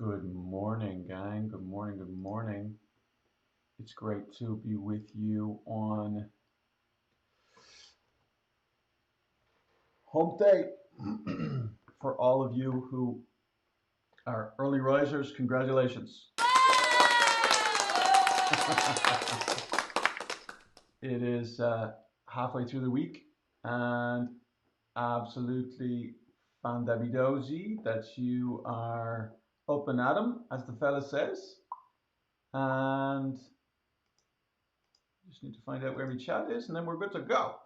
Good morning, gang. Good morning. Good morning. It's great to be with you on hump day. For all of you who are early risers, congratulations. It is halfway through the week and absolutely fandabidozy that you are up and at 'em, as the fella says. And just need to find out where my chat is, and then we're good to go.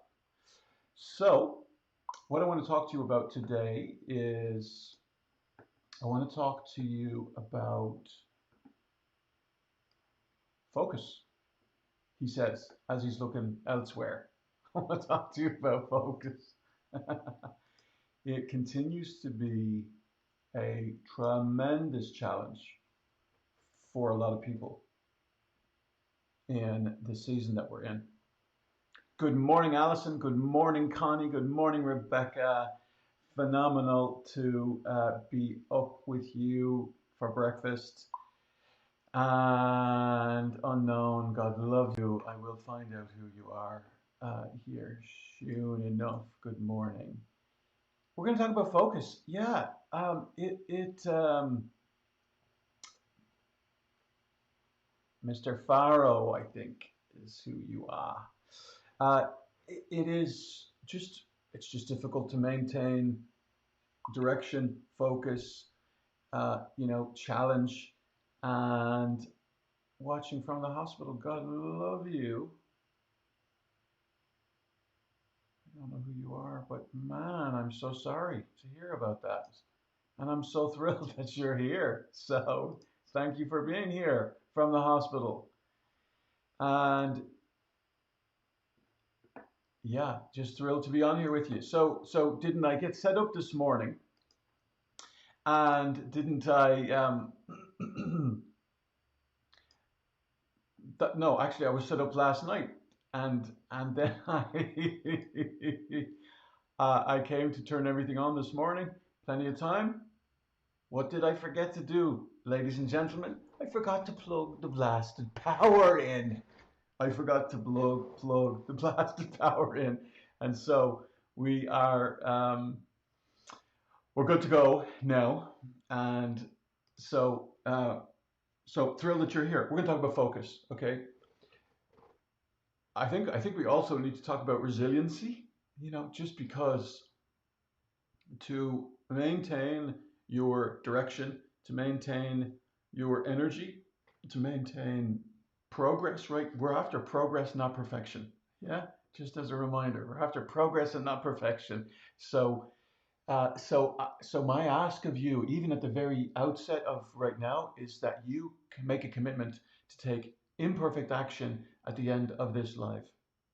So, what I want to talk to you about today is I want to talk to you about focus, he says, as he's looking elsewhere. I want to talk to you about focus. It continues to be a tremendous challenge for a lot of people in the season that we're in. Good morning, Alison. Good morning, Connie. Good morning, Rebecca. Phenomenal to be up with you for breakfast. And unknown, God love you. I will find out who you are here soon enough. Good morning. We're going to talk about focus. Yeah, Mr. Farrow, I think, is who you are. It is just, it's just difficult to maintain direction, focus, challenge, and watching from the hospital. God love you. I don't know who you are, but man, I'm so sorry to hear about that. And I'm so thrilled that you're here. So thank you for being here from the hospital. And yeah, just thrilled to be on here with you. So didn't I get set up this morning? And didn't I? No, actually, I was set up last night, and then I came to turn everything on this morning. Plenty of time. What did I forget to do, ladies and gentlemen? I forgot to plug the blasted power in. I forgot to plug the blasted power in, and so we are we're good to go now. And so so thrilled that you're here. We're going to talk about focus, okay? I think we also need to talk about resiliency. Just because to maintain your direction, to maintain your energy, to maintain progress, right? We're after progress, not perfection. Yeah, just as a reminder, we're after progress and not perfection. So my ask of you, even at the very outset of right now, is that you can make a commitment to take imperfect action at the end of this live.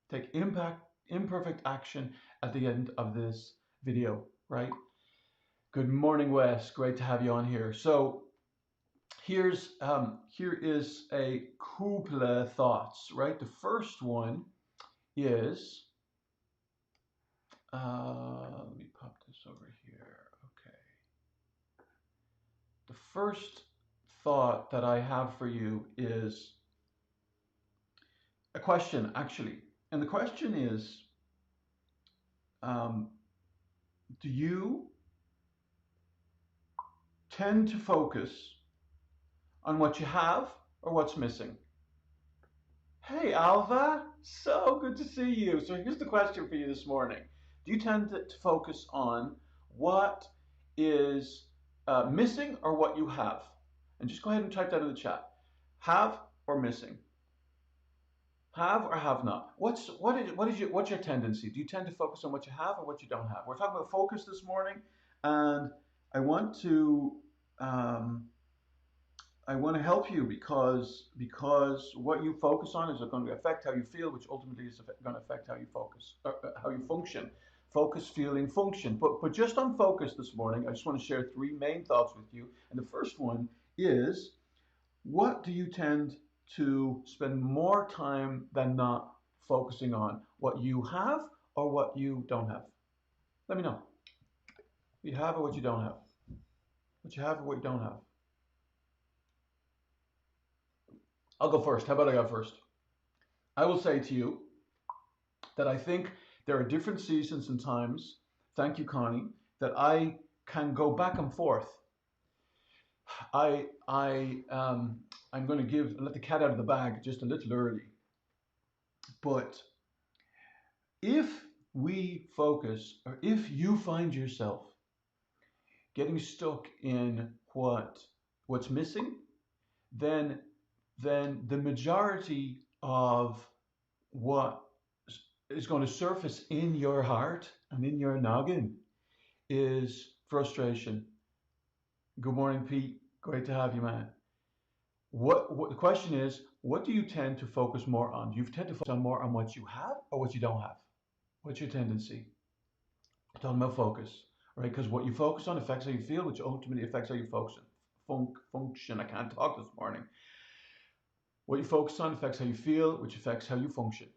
Take imperfect action at the end of this video, right? Good morning, Wes. Great to have you on here. So here is a couple thoughts, right? The first one is let me pop this over here. Okay. The first thought that I have for you is a question, actually. And the question is, do you tend to focus on what you have or what's missing? Hey, Alva, so good to see you. So here's the question for you this morning. Do you tend to focus on what is missing or what you have? And just go ahead and type that in the chat. Have or missing? Have or have not? What's your tendency? Do you tend to focus on what you have or what you don't have? We're talking about focus this morning, and I want to um, help you because what you focus on is going to affect how you feel, which ultimately is going to affect how you focus, how you function. Focus, feeling, function. But just on focus this morning, I just want to share three main thoughts with you. And the first one is, what do you tend to spend more time than not focusing on? What you have or what you don't have? Let me know. What you have or what you don't have. What you have or what you don't have. I'll go first. How about I go first? I will say to you that I think there are different seasons and times, thank you, Connie, that I can go back and forth. I'm going to let the cat out of the bag just a little early. But if we focus, or if you find yourself getting stuck in what's missing, then the majority of what is going to surface in your heart and in your noggin is frustration. Good morning, Pete. Great to have you, man. What the question is, what do you tend to focus more on? Do you tend to focus on more on what you have or what you don't have? What's your tendency? I'm talking about focus, right? Because what you focus on affects how you feel, which ultimately affects how you function. I can't talk this morning. What you focus on affects how you feel, which affects how you function.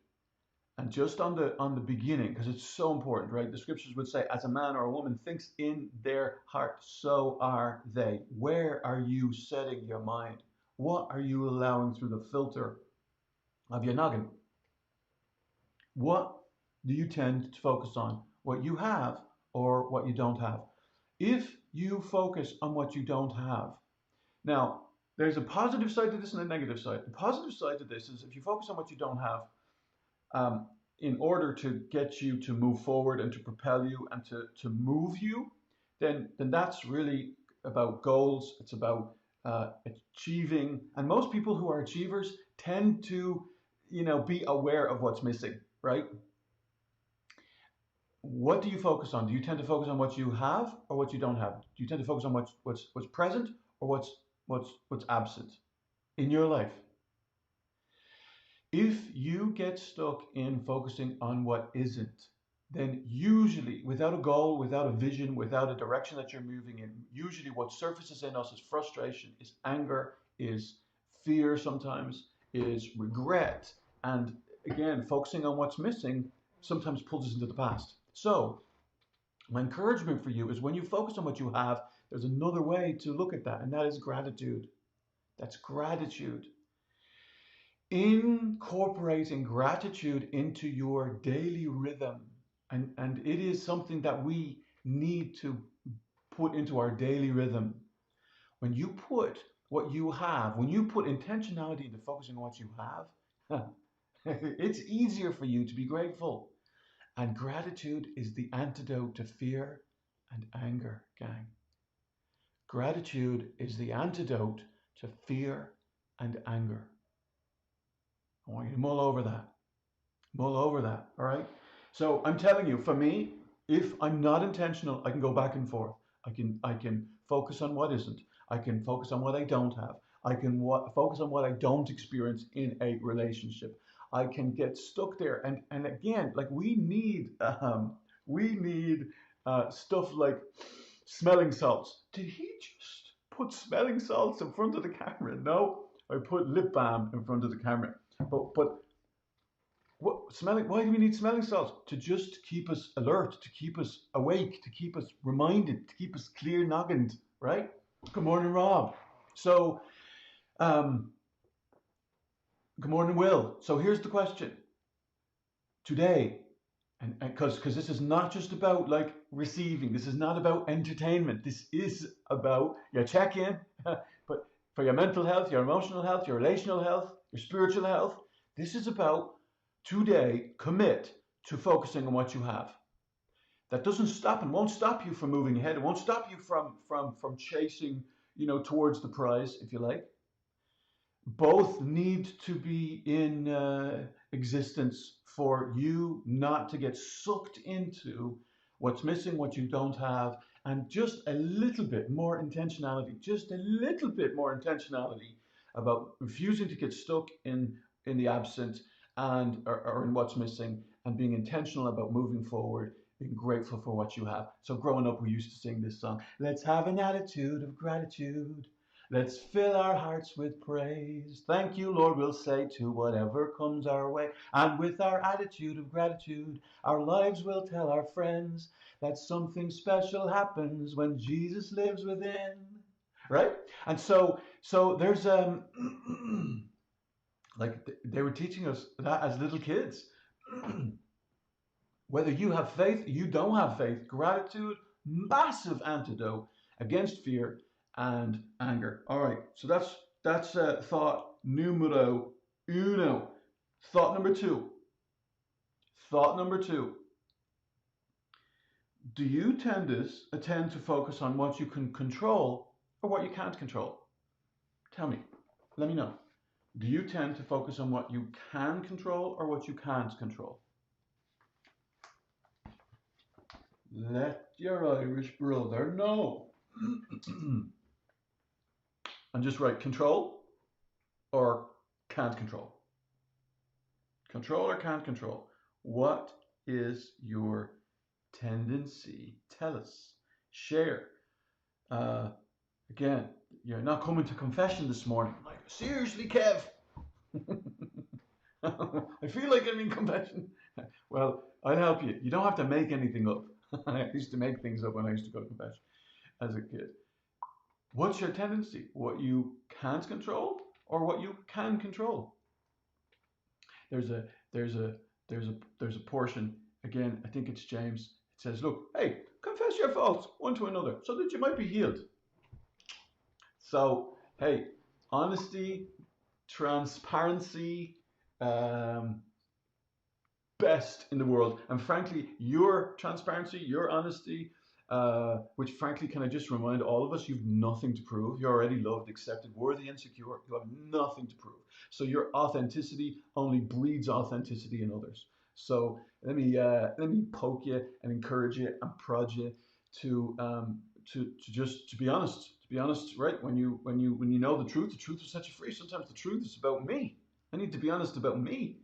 And just on the beginning, because it's so important, right? The scriptures would say, as a man or a woman thinks in their heart, so are they. Where are you setting your mind? What are you allowing through the filter of your noggin? What do you tend to focus on? What you have or what you don't have? If you focus on what you don't have, now there's a positive side to this and a negative side. The positive side to this is if you focus on what you don't have, in order to get you to move forward and to propel you and to move you, then that's really about goals. It's about achieving. And most people who are achievers tend to, be aware of what's missing, right? What do you focus on? Do you tend to focus on what you have or what you don't have? Do you tend to focus on what's present or what's absent in your life? If you get stuck in focusing on what isn't, then usually, without a goal, without a vision, without a direction that you're moving in, usually what surfaces in us is frustration, is anger, is fear sometimes, is regret. And again, focusing on what's missing sometimes pulls us into the past. So, my encouragement for you is when you focus on what you have, there's another way to look at that, and that is gratitude. That's gratitude. Incorporating gratitude into your daily rhythm. And it is something that we need to put into our daily rhythm. When you put what you have, when you put intentionality into focusing on what you have, it's easier for you to be grateful. And gratitude is the antidote to fear and anger, gang. Gratitude is the antidote to fear and anger. I want you to mull over that. Mull over that, all right? So I'm telling you, for me, if I'm not intentional, I can go back and forth. I can focus on what isn't. I can focus on what I don't have. I can focus on what I don't experience in a relationship. I can get stuck there, and again, like we need stuff like smelling salts. Did he just put smelling salts in front of the camera? No, I put lip balm in front of the camera. But why do we need smelling salts? To just keep us alert, to keep us awake, to keep us reminded, to keep us clear noggined, right? Good morning, Rob. So, um, good morning, Will. So here's the question today, and because this is not just about like receiving, this is not about entertainment. This is about your check-in, but for your mental health, your emotional health, your relational health, your spiritual health. This is about today, commit to focusing on what you have. That doesn't stop and won't stop you from moving ahead. It won't stop you from chasing, towards the prize, if you like. Both need to be in existence for you not to get sucked into what's missing, what you don't have, and just a little bit more intentionality, about refusing to get stuck in the absent and or in what's missing, and being intentional about moving forward, being grateful for what you have. So growing up, we used to sing this song, let's have an attitude of gratitude. Let's fill our hearts with praise. Thank you, Lord, we'll say to whatever comes our way. And with our attitude of gratitude, our lives will tell our friends that something special happens when Jesus lives within. Right? And so there's Like they were teaching us that as little kids. Whether you have faith, you don't have faith, gratitude, massive antidote against fear and anger. All right, so that's thought numero uno. Thought number two. Thought number two. Do you tend to focus on what you can control or what you can't control? Tell me. Let me know. Do you tend to focus on what you can control or what you can't control? Let your Irish brother know. And just write control or can't control. Control or can't control. What is your tendency? Tell us. Share. Uh, Again, you're not coming to confession this morning. I'm like, seriously, Kev? I feel like I'm in confession. Well, I'll help you. You don't have to make anything up. I used to make things up when I used to go to confession as a kid. What's your tendency? What you can't control or what you can control? There's a there's a there's a portion again. I think it's James. It says, "Look, hey, confess your faults one to another, so that you might be healed." So, hey, honesty, transparency, um, best in the world. And frankly, your transparency, your honesty, which frankly, can I just remind all of us, you've nothing to prove. You're already loved, accepted, worthy, and secure. You have nothing to prove. So your authenticity only breeds authenticity in others. So let me poke you and encourage you and prod you to just to be honest. To be honest, right? When you know the truth will set you free. Sometimes the truth is about me. I need to be honest about me.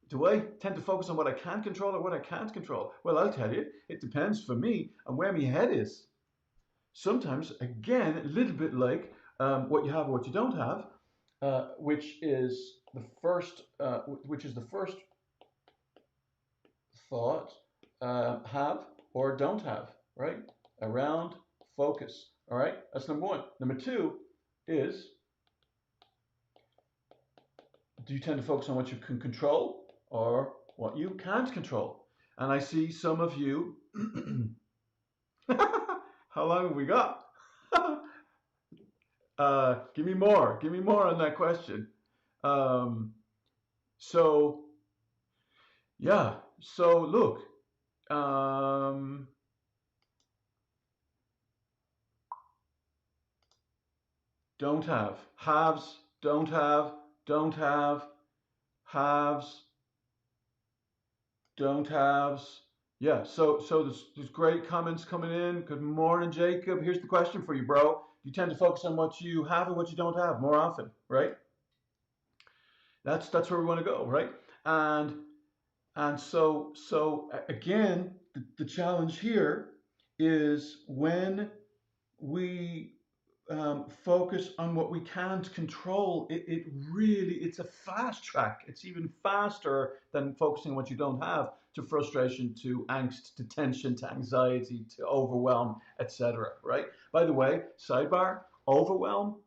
Do I tend to focus on what I can control or what I can't control? Well, I'll tell you, it depends for me on where my head is. Sometimes, again, a little bit like what you have or what you don't have, which is the first thought, have or don't have, right? Around focus. All right, that's number one. Number two is, do you tend to focus on what you can control or what you can't control? And I see some of you. How long have we got? Give me more. Give me more on that question. Um, so, yeah. So, look. Um, don't have. Haves, don't have, don't have, haves, don't haves. Yeah, so there's great comments coming in. Good morning, Jacob. Here's the question for you, bro. You tend to focus on what you have and what you don't have more often, right? That's where we want to go, right? And again, the challenge here is when we focus on what we can't control, it really, it's a fast track. It's even faster than focusing on what you don't have, to frustration, to angst, to tension, to anxiety, to overwhelm, etc. Right? By the way, sidebar, overwhelm.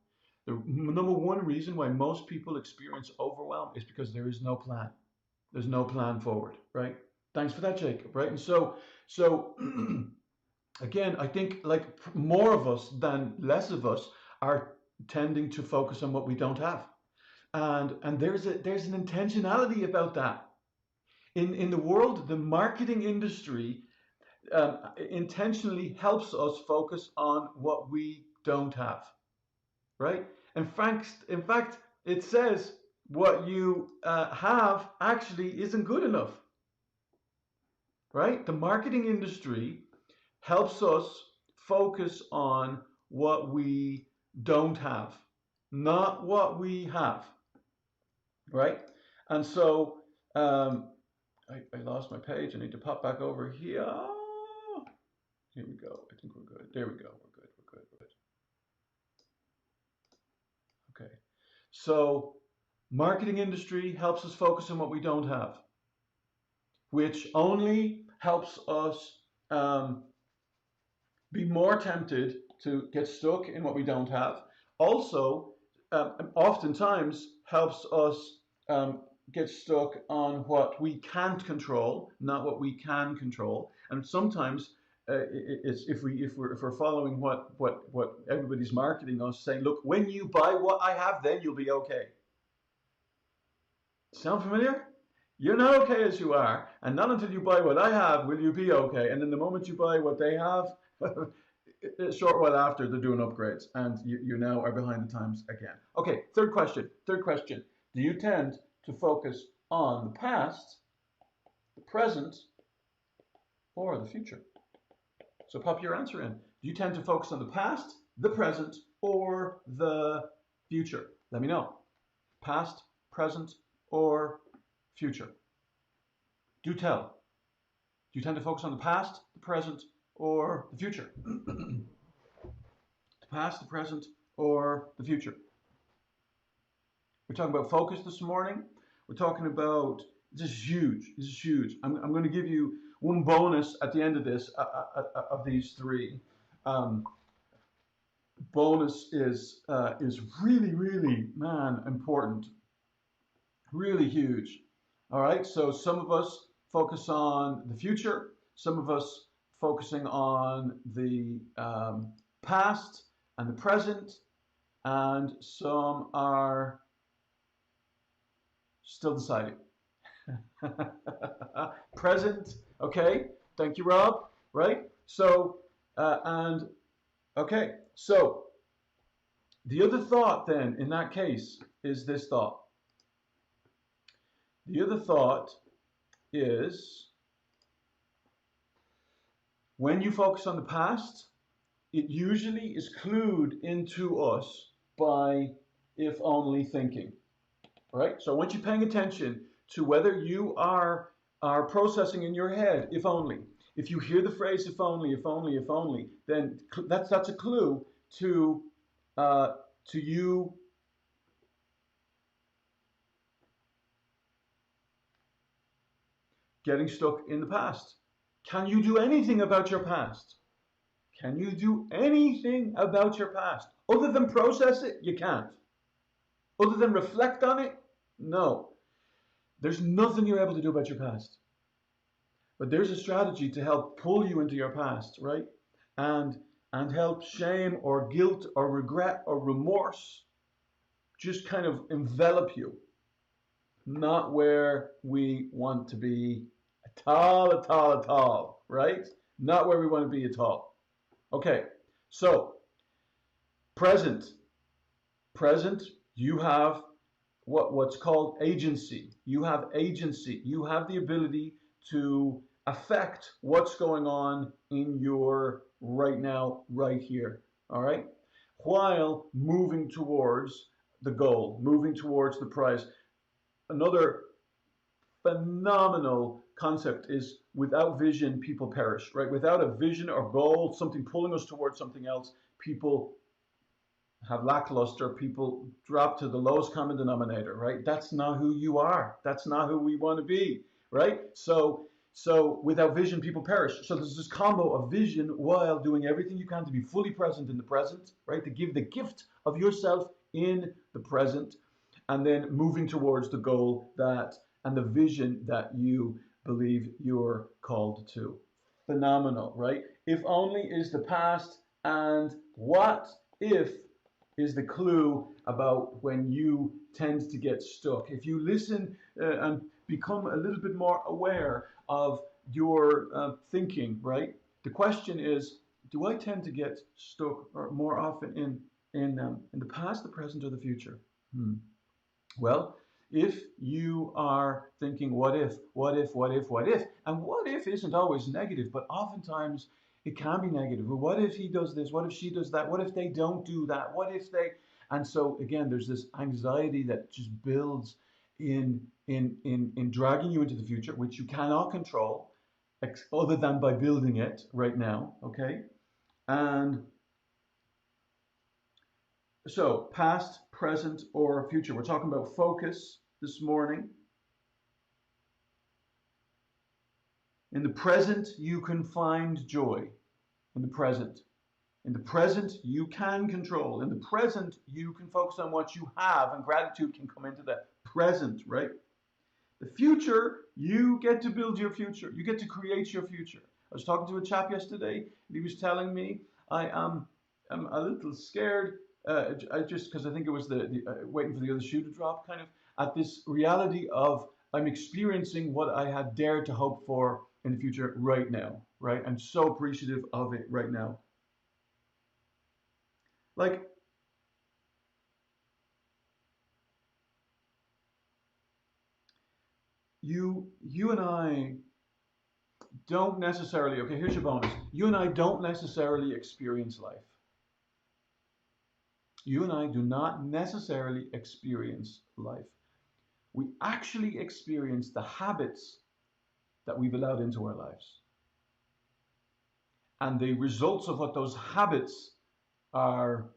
The number one reason why most people experience overwhelm is because there is no plan. There's no plan forward, right? Thanks for that, Jacob. Right? And so again, I think like more of us than less of us are tending to focus on what we don't have, and there's an intentionality about that. In the world, the marketing industry intentionally helps us focus on what we don't have, right? In fact, it says what you have actually isn't good enough, right? The marketing industry helps us focus on what we don't have, not what we have, right? And so I lost my page. I need to pop back over here. Here we go. I think we're good. There we go. We're good. We're good. We're good. Okay. So marketing industry helps us focus on what we don't have, which only helps us be more tempted to get stuck in what we don't have. Also, oftentimes helps us get stuck on what we can't control, not what we can control. And sometimes it's if we're following what everybody's marketing us, saying, look, when you buy what I have, then you'll be okay. Sound familiar? You're not okay as you are, and not until you buy what I have will you be okay. And then the moment you buy what they have, a short while after, they're doing upgrades, and you now are behind the times again. Okay, third question. Third question. Do you tend to focus on the past, the present, or the future? So pop your answer in. Do you tend to focus on the past, the present, or the future? Let me know. Past, present, or future? Do tell. Do you tend to focus on the past, the present, or the future? The past, the present, or the future? We're talking about focus this morning. We're talking about, this is huge. This is huge. I'm going to give you one bonus at the end of this, of these three. Bonus is really, really, man, important. Really huge. All right. So some of us focus on the future. Some of us focusing on the past and the present, and some are still deciding. Present, okay. Thank you, Rob. Right. So and okay. So the other thought then in that case is this thought. The other thought is when you focus on the past, it usually is clued into us by if only thinking. Right? So I want you paying attention to whether you are processing in your head, if only. If you hear the phrase if only, if only, if only, then that's a clue to you getting stuck in the past. Can you do anything about your past? Can you do anything about your past? Other than process it, you can't. Other than reflect on it, no. There's nothing you're able to do about your past. But there's a strategy to help pull you into your past, right? And help shame or guilt or regret or remorse just kind of envelop you. Not where we want to be at all, right? Not where we want to be at all. Okay, so present, you have what's called agency. You have agency. You have the ability to affect what's going on in your right now, right here. All right, while moving towards the goal, moving towards the prize. Another phenomenal concept is without vision, people perish, right? Without a vision or goal, something pulling us towards something else, people have lackluster, people drop to the lowest common denominator, right? That's not who you are. That's not who we want to be, right? So without vision, people perish. So there's this combo of vision while doing everything you can to be fully present in the present, right? To give the gift of yourself in the present, and then moving towards the goal and the vision that you believe you're called to. Phenomenal, right? If only is the past, and what if is the clue about when you tend to get stuck. If you listen and become a little bit more aware of your thinking, right? The question is, do I tend to get stuck or more often in the past, the present, or the future? Well, if you are thinking, what if, and what if isn't always negative, but oftentimes it can be negative. Well, what if he does this? What if she does that? What if they don't do that? What if they? And so again, there's this anxiety that just builds in dragging you into the future, which you cannot control, other than by building it right now. Okay, and so past, present, or future. We're talking about focus this morning. In the present, you can find joy. In the present. In the present, you can control. In the present, you can focus on what you have, and gratitude can come into the present, right? The future, you get to build your future. You get to create your future. I was talking to a chap yesterday, and he was telling me, I'm a little scared, I just because I think it was the waiting for the other shoe to drop, kind of, at this reality of I'm experiencing what I had dared to hope for in the future right now, right? I'm so appreciative of it right now. Like, you and I don't necessarily, okay, here's your bonus. You and I don't necessarily experience life. You and I do not necessarily experience life. We actually experience the habits that we've allowed into our lives. And the results of what those habits are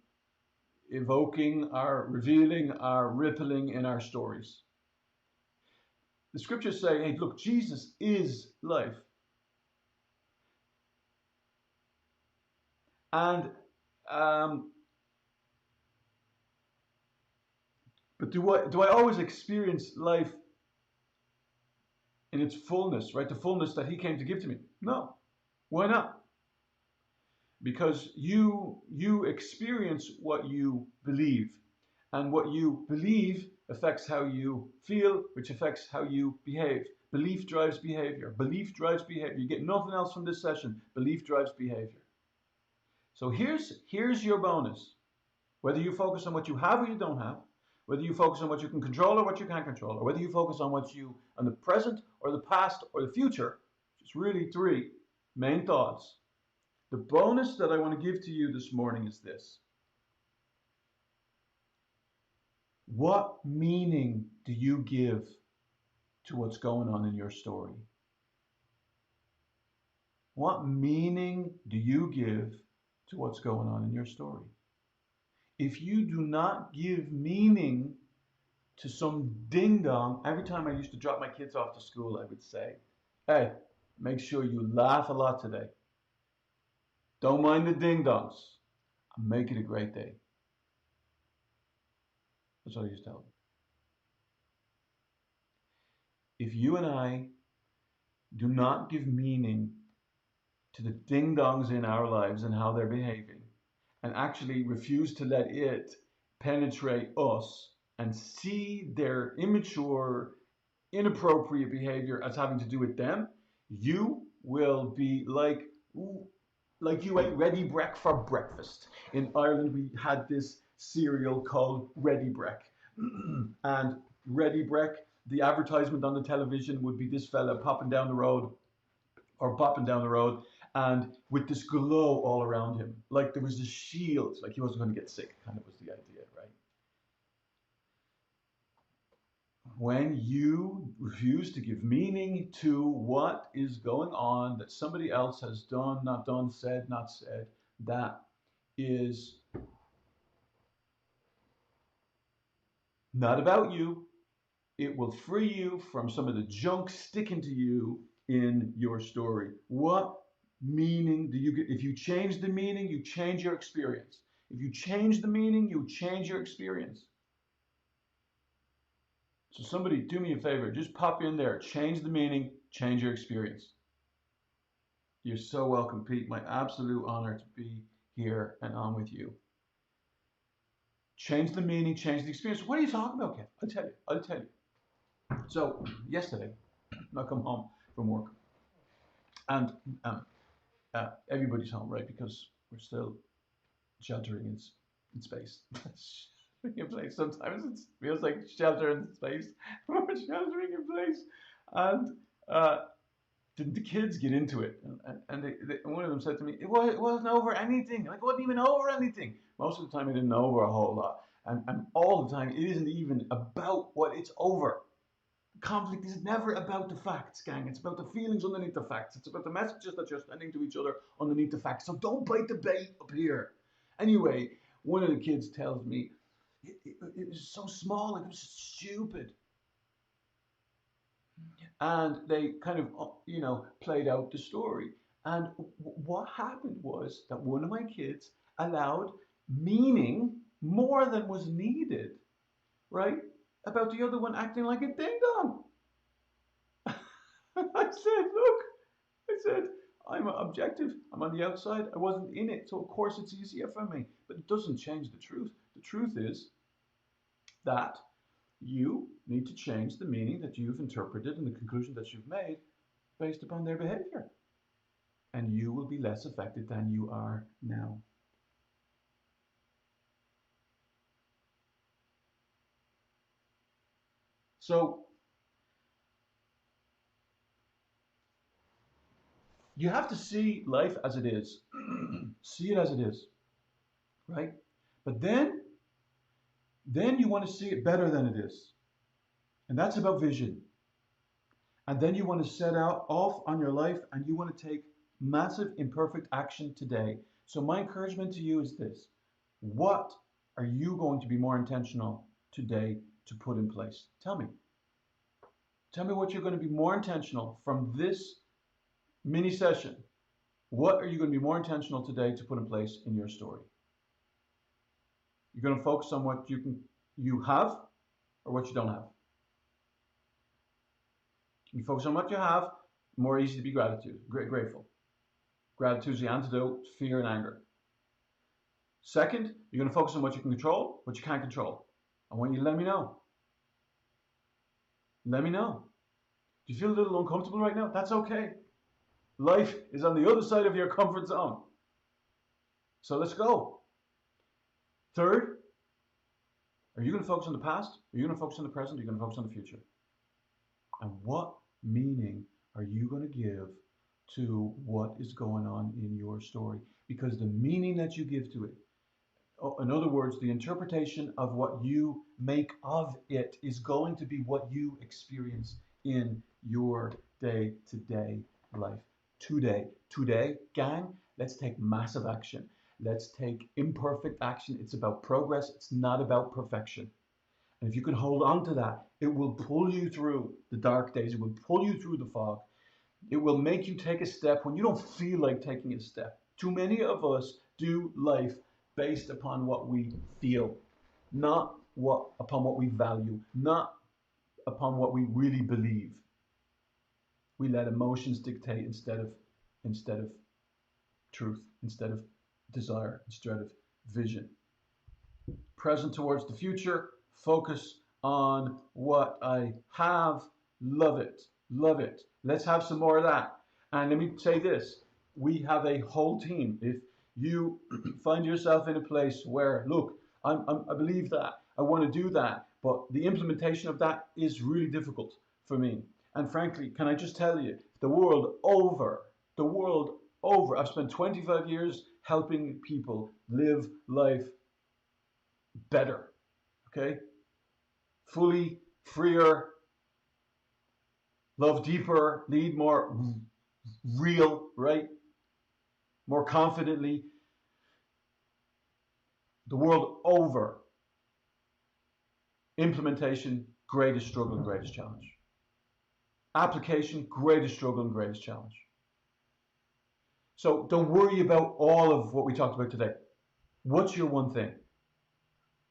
evoking, are revealing, are rippling in our stories. The scriptures say, hey, look, Jesus is life. And but do I always experience life in its fullness, right? The fullness that he came to give to me? No. Why not? Because you experience what you believe, and what you believe affects how you feel, which affects how you behave. Belief drives behavior. Belief drives behavior. You get nothing else from this session. Belief drives behavior. So here's your bonus. Whether you focus on what you have or you don't have, whether you focus on what you can control or what you can't control, or whether you focus on on the present or the past or the future, it's really three main thoughts. The bonus that I want to give to you this morning is this. What meaning do you give to what's going on in your story? What meaning do you give to what's going on in your story? If you do not give meaning to some ding dong, every time I used to drop my kids off to school, I would say, hey, make sure you laugh a lot today. Don't mind the ding dongs. Make it a great day. That's what I used to tell them. If you and I do not give meaning to the ding dongs in our lives and how they're behaving, and actually refuse to let it penetrate us and see their immature, inappropriate behavior as having to do with them, you will be like you ate Ready Brek for breakfast. In Ireland, we had this cereal called Ready Brek. And Ready Brek, the advertisement on the television would be this fella popping down the road or bopping down the road, and with this glow all around him, like there was a shield, like he wasn't going to get sick, kind of was the idea, right? When you refuse to give meaning to what is going on that somebody else has done, not done, said, not said, that is not about you. It will free you from some of the junk sticking to you in your story. What meaning do you get? If you change the meaning, you change your experience. If you change the meaning, you change your experience. So somebody do me a favor, just pop in there, change the meaning, change your experience. You're so welcome, Pete. My absolute honor to be here and on with you. Change the meaning, change the experience. What are you talking about, Kev? I'll tell you. So yesterday, I come home from work, and everybody's home, right? Because we're still sheltering in space. Sheltering in place. Sometimes it feels like shelter in space. We're sheltering in place, and the kids get into it, and one of them said to me, it wasn't over anything. Like, it wasn't even over anything. Most of the time, it didn't over a whole lot, and all the time, it isn't even about what it's over. Conflict is never about the facts, gang. It's about the feelings underneath the facts. It's about the messages that you're sending to each other underneath the facts. So don't bite the bait up here. Anyway, one of the kids tells me, it was so small, it was stupid. And they kind of, played out the story. And what happened was that one of my kids allowed meaning more than was needed, right? About the other one acting like a ding dong. I said, look, I said, I'm objective. I'm on the outside. I wasn't in it. So, of course, it's easier for me. But it doesn't change the truth. The truth is that you need to change the meaning that you've interpreted and the conclusion that you've made based upon their behavior. And you will be less affected than you are now. So, you have to see life as it is. See it as it is, right? But then you want to see it better than it is. And that's about vision. And then you want to set out off on your life and you want to take massive imperfect action today. So my encouragement to you is this. What are you going to be more intentional today to put in place? Tell me. Tell me what you're going to be more intentional from this mini session. What are you going to be more intentional today to put in place in your story? You're going to focus on what you have or what you don't have. You focus on what you have, more easy to be grateful. Gratitude is the antidote to fear and anger. Second, you're going to focus on what you can control, what you can't control. I want you to let me know. Let me know. Do you feel a little uncomfortable right now? That's okay. Life is on the other side of your comfort zone. So let's go. Third, are you going to focus on the past? Are you going to focus on the present? Are you going to focus on the future? And what meaning are you going to give to what is going on in your story? Because the meaning that you give to it, in other words, the interpretation of what you make of it is going to be what you experience in your day-to-day life. Today, gang, let's take massive action. Let's take imperfect action. It's about progress. It's not about perfection. And if you can hold on to that, it will pull you through the dark days. It will pull you through the fog. It will make you take a step when you don't feel like taking a step. Too many of us do life based upon what we feel, not upon what we value, not upon what we really believe. We let emotions dictate instead of truth, instead of desire, instead of vision. Present towards the future, focus on what I have. Love it. Love it. Let's have some more of that. And let me say this. We have a whole team. If you find yourself in a place where, look, I believe that, I want to do that, but the implementation of that is really difficult for me. And frankly, can I just tell you, the world over, I've spent 25 years helping people live life better, okay? Fully, freer, love deeper, lead more real, right? More confidently. The world over. Implementation, greatest struggle and greatest challenge. Application, greatest struggle and greatest challenge. So don't worry about all of what we talked about today. What's your one thing?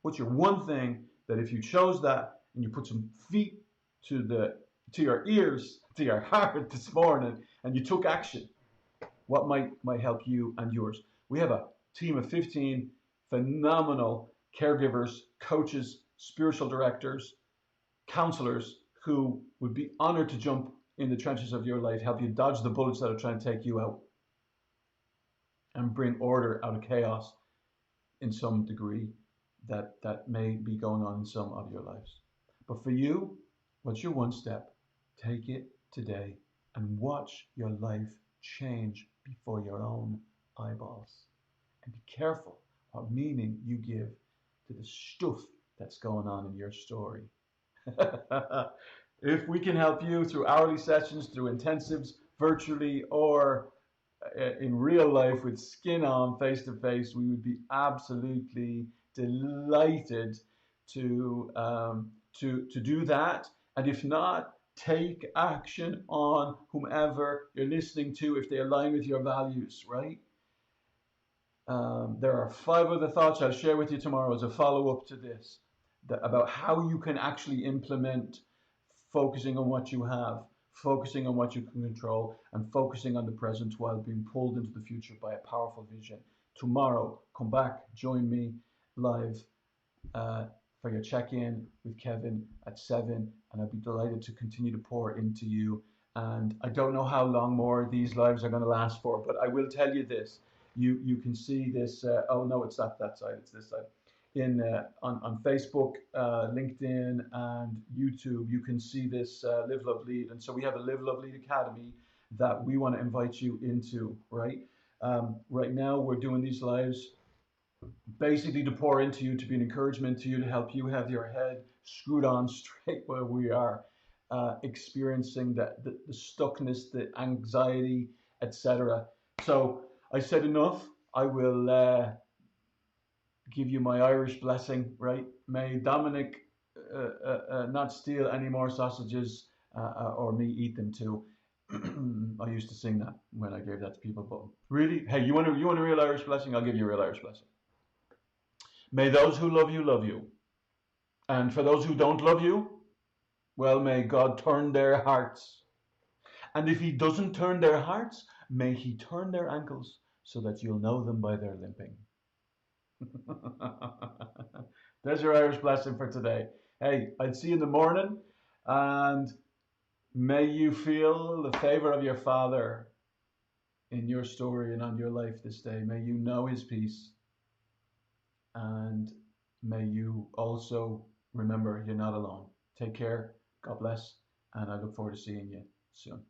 What's your one thing that if you chose that and you put some feet to your ears, to your heart this morning, and you took action, what might help you and yours? We have a team of 15 phenomenal caregivers, coaches, spiritual directors, counselors who would be honored to jump in the trenches of your life, help you dodge the bullets that are trying to take you out, and bring order out of chaos in some degree that may be going on in some of your lives. But for you, what's your one step? Take it today and watch your life change before your own eyeballs. And be careful what meaning you give to the stuff that's going on in your story. If we can help you through hourly sessions, through intensives, virtually, or in real life with skin on, face to face, we would be absolutely delighted to do that. And if not, Take action on whomever you're listening to if they align with your values, right? There are 5 other thoughts I'll share with you tomorrow as a follow up to this about how you can actually implement focusing on what you have, focusing on what you can control, and focusing on the present while being pulled into the future by a powerful vision. Tomorrow, come back, join me live uh, for your check-in with Kevin at 7, and I'd be delighted to continue to pour into you. And I don't know how long more these lives are going to last for, but I will tell you this. You can see this. Oh no, it's not that side. It's this side. In on Facebook, LinkedIn, and YouTube, you can see this Live Love Lead. And so we have a Live Love Lead Academy that we want to invite you into. Right. Right now, we're doing these lives basically to pour into you, to be an encouragement to you, to help you have your head screwed on straight where we are experiencing the stuckness, the anxiety, etc. So I said enough. I will give you my Irish blessing, right? May Dominic not steal any more sausages or me eat them too. I used to sing that when I gave that to people, but really, hey, you want a real Irish blessing? I'll give you a real Irish blessing. May those who love you. And for those who don't love you, well, may God turn their hearts. And if He doesn't turn their hearts, may He turn their ankles so that you'll know them by their limping. There's your Irish blessing for today. Hey, I'd see you in the morning, and may you feel the favor of your Father in your story and on your life this day. May you know His peace, and may you also remember you're not alone. Take care. God bless. And I look forward to seeing you soon.